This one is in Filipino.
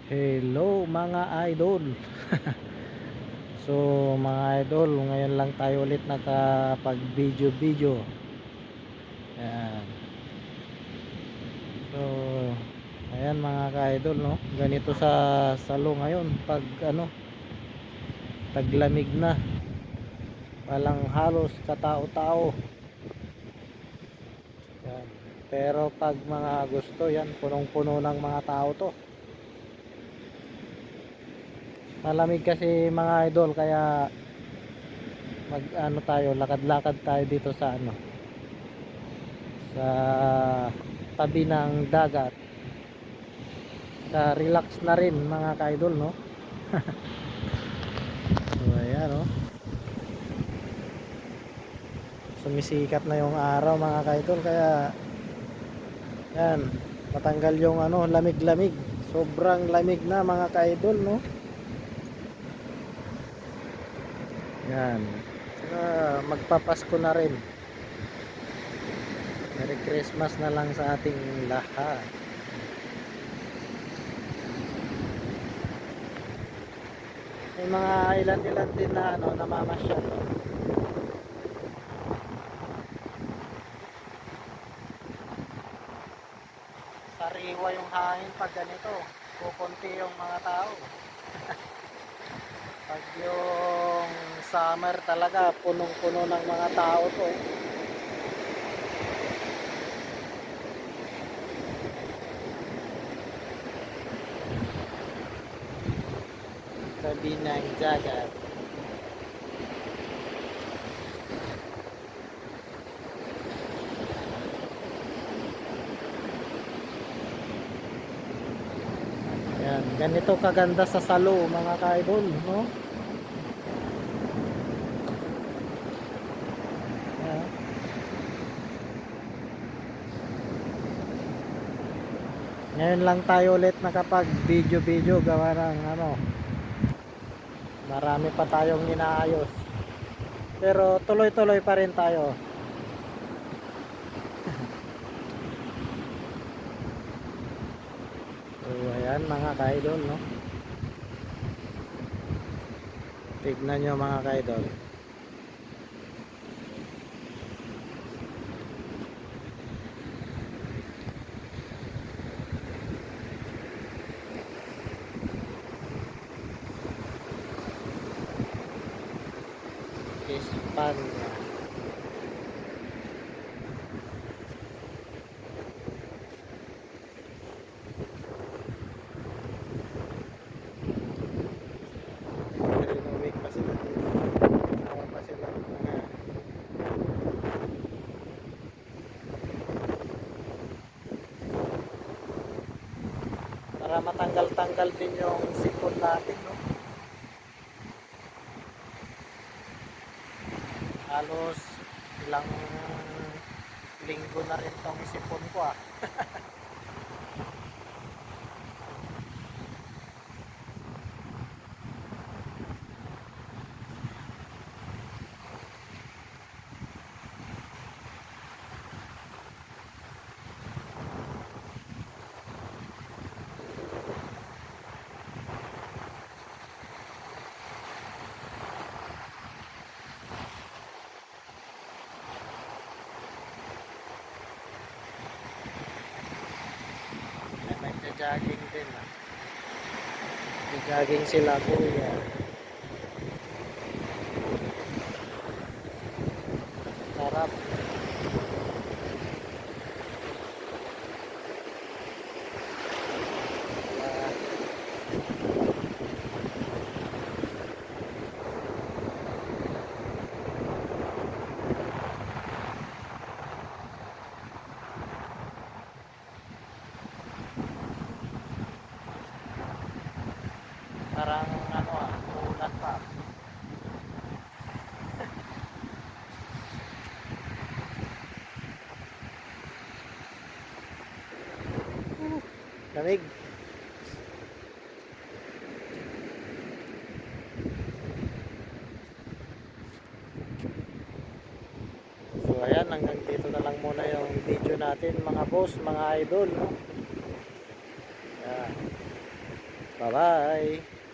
Hello mga idol. So mga idol, ngayon lang tayo ulit nakapag video. Ayan. So ayan mga ka-idol, no. Ganito sa salo ngayon pag taglamig na. Walang halos katao-tao. Ayan. Pero pag mga Agosto, yan punong-puno ng mga tao to. Malamig kasi mga idol, kaya mag tayo, lakad-lakad tayo dito sa sa tabi ng dagat. Relax na rin mga ka-idol, no. So ayan, no, sumisikat na yung araw mga ka-idol, kaya yan, matanggal yung lamig-lamig. Sobrang lamig na mga ka-idol, no. Yan, magpapasko na rin. Merry Christmas na lang sa ating lahat. May mga ilan-ilan din na namamasyal, no? Sariwa yung hangin pag ganito, kukunti yung mga tao. Pag yung summer talaga, punong-puno ng mga tao to. Tabi ng dagat. Yan, ganito kaganda sa salo mga ka-idol, no? Yan. Ngayon lang tayo ulit nakapag video gawa ng marami pa tayong inaayos. Pero tuloy-tuloy pa rin tayo. So ayan mga ka-idol, no? Tignan nyo mga ka-idol. Espanya. Renovate pa sila dito. Gawa pa sila ng para matanggal-tanggal din yung sipon natin, no? Halos ilang linggo na rin tong sipon ko, ah. Nagja-jogging din, ah. Nagja-jogging sila kuya. Sarap. Parang ulan pa. Lamig. So ayan, hanggang dito na lang muna yung video natin mga boss, mga idol, no? Ayan. Bye-bye.